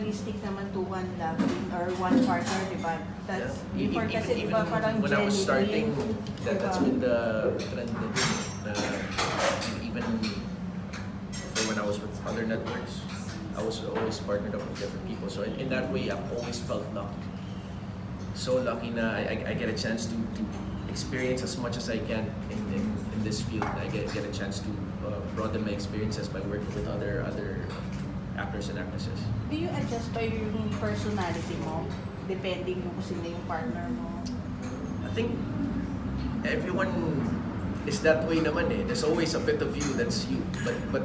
realistic naman to one love or one partner, di ba? That's, before kasi, di ba, parang when I was starting, that's been the trend na even for when I was with other networks, I was always partnered up with different people. So in that way, I've always felt lucky. So lucky na I get a chance to experience as much as I can in this field. I get a chance to broaden my experiences by working with other actors and actresses. Do you adjust by yung personality mo? Depending kung sino yung partner mo? I think everyone is that way naman eh. There's always a bit of you that's you. But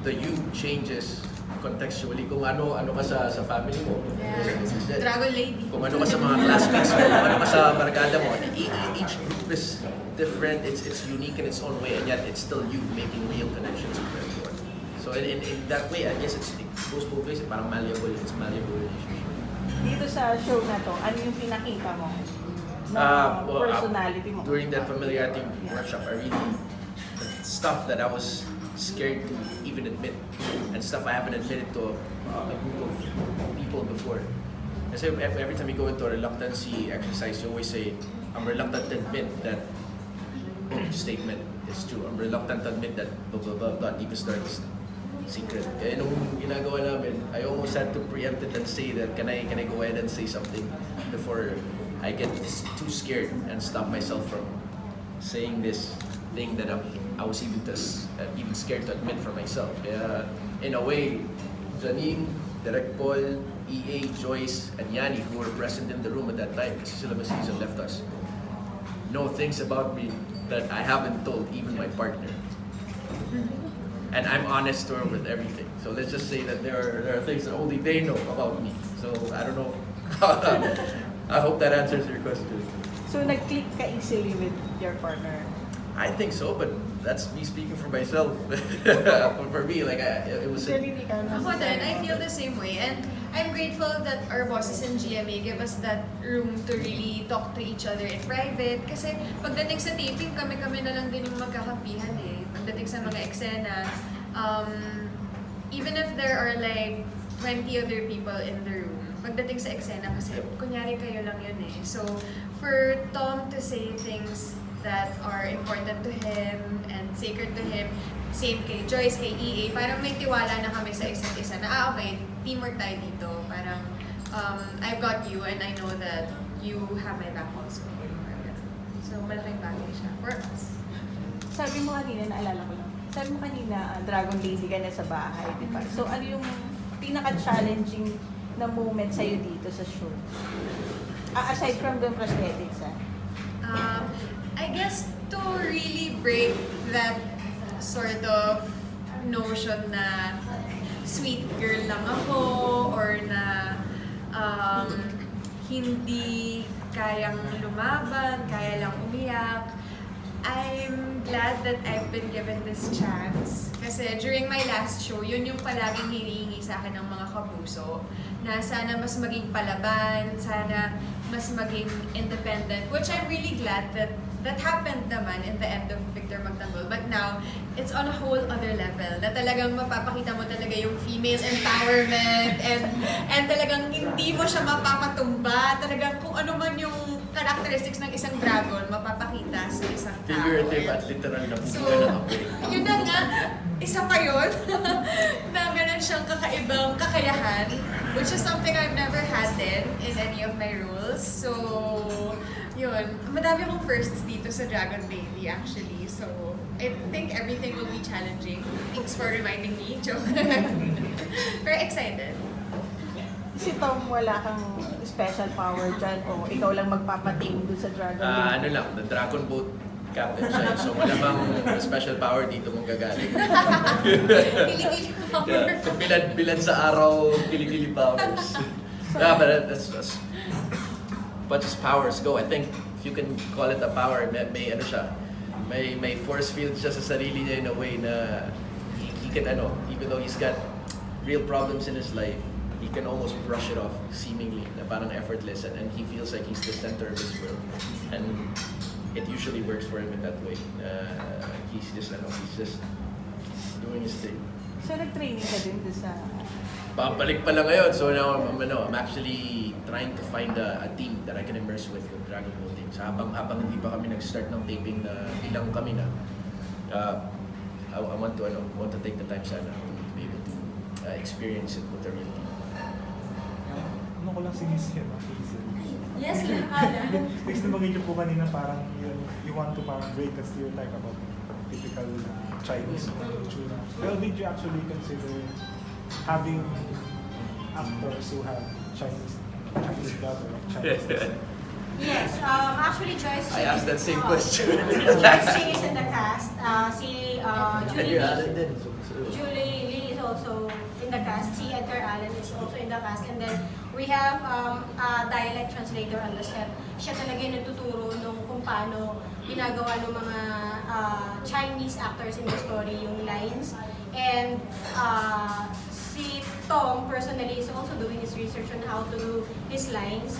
the you changes contextually kung ano ka sa family mo. Yeah. Dragon Lady. Kung ano ka sa mga classmates mo, kung ano ka sa barkada mo. Each group is different, it's unique in its own way, and yet it's still you making real connections with everyone. So in that way, I guess it goes both ways. Parang malleable, it's a malleable relationship. Dito sa show na to, ano yung pinakita mo? Personality mo? During that familiarity workshop, I really, stuff that I was scared to even admit, and stuff I haven't admitted to a group of people before. Kasi every time you go into a reluctancy exercise, you always say, I'm reluctant to admit that statement is true. I'm reluctant to admit that blah blah blah blah, deepest darkest secret. Kaya nung ginagawa namin, I almost had to preempt it and say that, can I go ahead and say something before I get too scared and stop myself from saying this thing that I was even scared to admit for myself. Kaya in a way, Janine, Direk Paul, EA, Joyce, and Yanni, who were present in the room at that time, kasi sila season left us, know things about me that I haven't told even my partner. And I'm honest to her with everything. So let's just say that there are things that only they know about me. So I don't know. I hope that answers your question. So nag-click ka easily with your partner? I think so, but that's me speaking for myself. For me, like it was. Ako din, I feel the same way, and I'm grateful that our bosses in GMA give us that room to really talk to each other in private. Kasi pagdating sa taping, kami na lang din yung magkakampihan eh. Pagdating sa mga eksena, even if there are like 20 other people in the room, pagdating sa eksena kasi kunyari kayo lang yun eh. So for Tom to say things that are important to him and sacred to him, same kay Joyce, kay EA, parang may tiwala na kami sa isa't isa na okay, teamwork tayo dito. Parang I've got you and I know that you have my back also. So malaking bagay siya for us. Sabi mo kanina, naalala ko lang, sabi mo kanina, Dragon Lady ka na sa bahay, di ba? So ano yung pinaka-challenging na moment sa'yo dito sa show? Aside from the prosthetics, I guess to really break that sort of notion na sweet girl lang ako or na hindi kayang lumaban, kaya lang umiyak. I'm glad that I've been given this chance. Kasi during my last show, yun yung palaging hinihingi sa akin ng mga kapuso. Na sana mas maging palaban, sana mas maging independent. Which I'm really glad that happened naman in the end of Victor Magtanggol. But now, it's on a whole other level. Na talagang mapapakita mo talaga yung female empowerment and talagang hindi mo siya mapapatumba. Talagang kung ano man yung characteristics ng isang dragon, mapapakita sa isang tao. Figurative at literal na So, pumunta ng apoy. yun na nga, isa pa yun, na meron siyang kakaibang kakayahan, which is something I've never had in any of my roles. So, yun. Madami akong firsts dito sa Dragon Lady actually. So, I think everything will be challenging. Thanks for reminding me, Joke. Very excited. Si Tom, wala kang special power dyan o ikaw lang magpapating dun sa Dragon Lady? Ano lang, the Dragon Boat captain siya. So wala bang special power dito mong gagaling. Kilikili power. Kung bilad sa araw, kilikili powers. Yeah, but that's much as powers go. I think if you can call it a power, may ano siya, may force field siya sa sarili niya in a way na he can even though he's got real problems in his life, he can almost brush it off seemingly na parang effortless and he feels like he's the center of his world and it usually works for him in that way. He's just doing his thing. So nag-training ka din doon sa... Babalik pa lang ngayon. So now I'm actually trying to find a team that I can immerse with Dragon Ball team. So habang hindi pa kami nag-start ng taping na ilang kami na, I want to take the time sana to be able to experience it with the real team. Ano ko lang si Miss Hema Hazel. Yes, Alan. Next na makikita po kanina parang you want to parang break the stereotype about typical Chinese culture. Well, did you actually consider having actors who have Chinese blood or Chinese descent? Yes, actually Joyce I asked that same question. Joyce Ching is in the cast. Si Julie Alan Lee. din. Julie Lee is also in the cast. Si Edgar Allan is also in the cast. And then we have a dialect translator on the set. Siya talaga yung nagtuturo nung kung paano ginagawa ng mga Chinese actors in the story, yung lines. And si Tom personally is also doing his research on how to do his lines.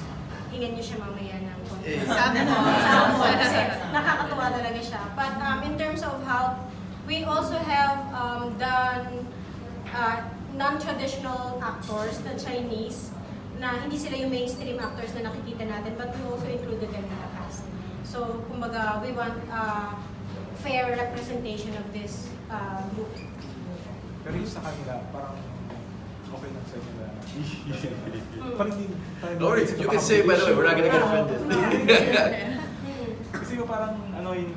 Tingnan niyo siya mamaya ng konti. Sample. Kasi nakakatuwa talaga siya. But in terms of how, we also have done non-traditional actors na Chinese na hindi sila yung mainstream actors na nakikita natin, but we also included them in the cast. So, kumbaga, we want fair representation of this group. Pero yung sa kanila, parang okay lang sa kanila. Parang hindi tayo... No worries, you can say, by the way, we're not gonna get offended. Kasi parang,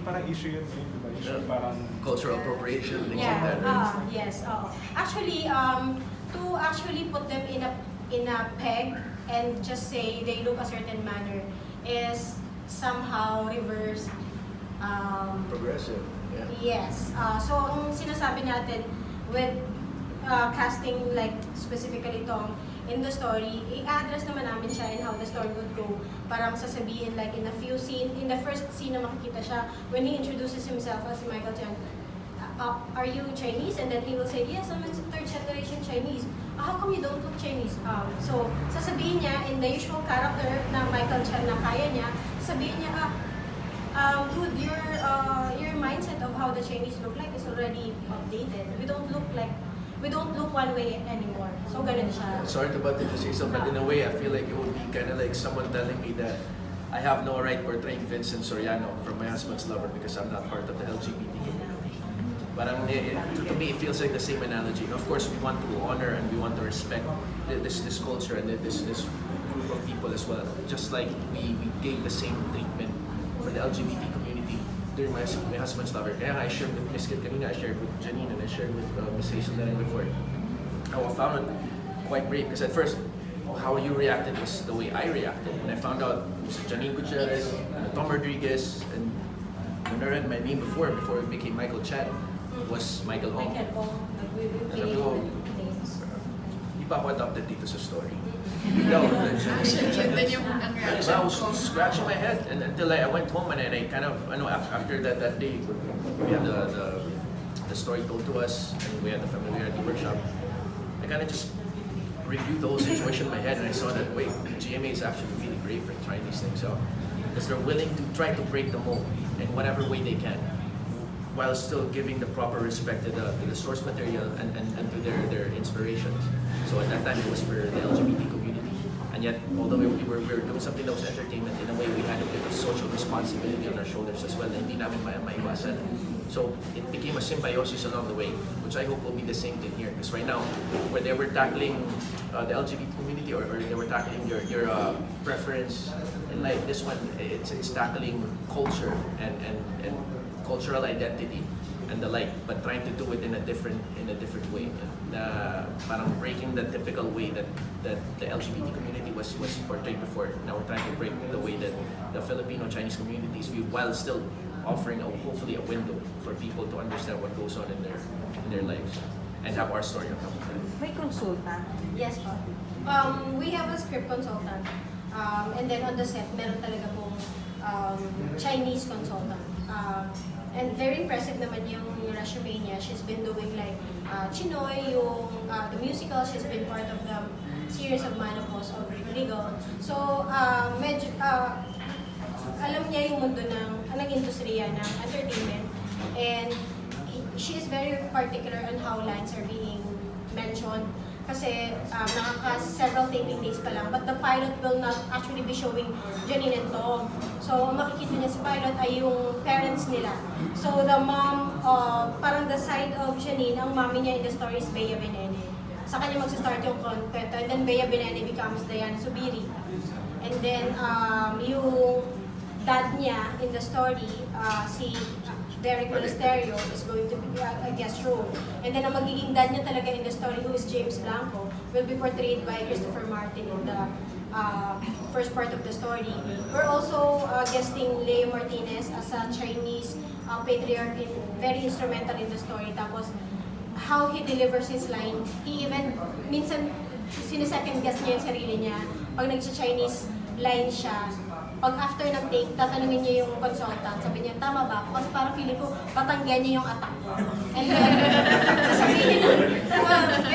parang issue yun, diba? Issue parang... Cultural appropriation, things like that. Yes. Actually, to actually put them in a peg and just say they look a certain manner is somehow reverse. Progressive. Yeah. Yes. So, ang sinasabi natin with casting like specifically Tom in the story, i-address naman namin siya in how the story would go. Parang sasabihin like in the first scene na makikita siya, when he introduces himself as Michael Chan, are you Chinese? And then he will say, yes, I'm a third generation Chinese. How come you don't look Chinese? So, sasabihin niya in the usual character na Michael Chan na kaya niya, sabihin niya, dude, your mindset of how the Chinese look like is already updated. We don't look one way anymore. So, ganun siya. Sorry to butt in to say so, but in a way, I feel like it would be kind of like someone telling me that I have no right portraying Vincent Soriano from My Husband's Lover because I'm not part of the LGBT community. But to me, it feels like the same analogy. And of course, we want to honor and we want to respect this culture and this group of people as well. Just like we gave the same treatment for the LGBT community during My Husband's Lover. Kaya I shared with Miss Kit kanina, I shared with Janine, and I shared with Miss Hazel na rin before. I found it quite brave because at first, how you reacted was the way I reacted. When I found out it was Janine Gutierrez, Tom Rodriguez, and when I read my name before it became Michael Chan, was Michael Hong. Sabi ko, di pa ako adopted dito sa story. Actually, yun din yung ang So I was scratching my head and until I went home and I kind of, after that day, we had the story told to us and we had the familiarity workshop, I kind of just reviewed the whole situation in my head and I saw that, wait, GMA is actually really brave for trying these things. So, because they're willing to try to break the mold in whatever way they can, while still giving the proper respect to the source material and to their inspirations. So at that time, it was for the LGBT community. And yet, although we were doing something that was entertainment, in a way we had a bit of social responsibility on our shoulders as well, na hindi namin maiwasan. So it became a symbiosis along the way, which I hope will be the same thing here. Because right now, where they were tackling the LGBT community or they were tackling your preference in life, this one, it's tackling culture and cultural identity and the like, but trying to do it in a different way. Parang breaking the typical way that the LGBT community was portrayed before. Now we're trying to break the way that the Filipino Chinese community is viewed, while still offering hopefully a window for people to understand what goes on in their lives and have our story on top of that. May consultant. Yes po. We have a script consultant. And then on the set, meron talaga pong Chinese consultant. And very impressive naman yung resume niya. She's been doing like Chinoy, the musical. She's been part of the series of Manopause of Legal. So, medyo, alam niya yung mundo ng industriya ng entertainment. And she is very particular on how lines are being mentioned. Kasi several taping days pa lang, but the pilot will not actually be showing Janine and Tom. So, makikita niya sa pilot ay yung parents nila. So, the mom, parang the side of Janine, ang mommy niya in the story is Bea Benene. Sa kanya magsa-start yung kwento, and then Bea Benene becomes Diana Subiri. And then, yung dad niya in the story, si Derek Monasterio is going to be a guest role. And then ang magiging dad niya talaga in the story, who is James Blanco, will be portrayed by Christopher Martin in the first part of the story. We're also guesting Leo Martinez as a Chinese patriarch, very instrumental in the story. Tapos, how he delivers his line, he even, minsan, sinesecond guess niya yung sarili niya. Pag nagsa-Chinese line siya, pag after ng take, tatanungin niya yung consultant, sabi niya, tama ba ako? Kasi parang feeling ko, patanggan niya yung attack ko. And then, sasabihin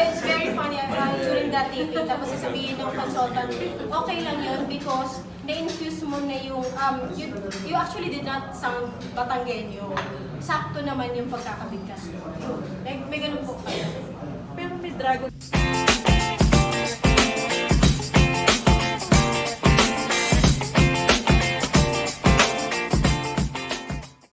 it's very funny, during that taping, tapos sasabihin ng consultant, okay lang yun because na-infuse mo na yung, you actually did not sound Batanggenyo. Sakto naman yung pagkakabigkas mo. May ganun po kayo. Pero may dragon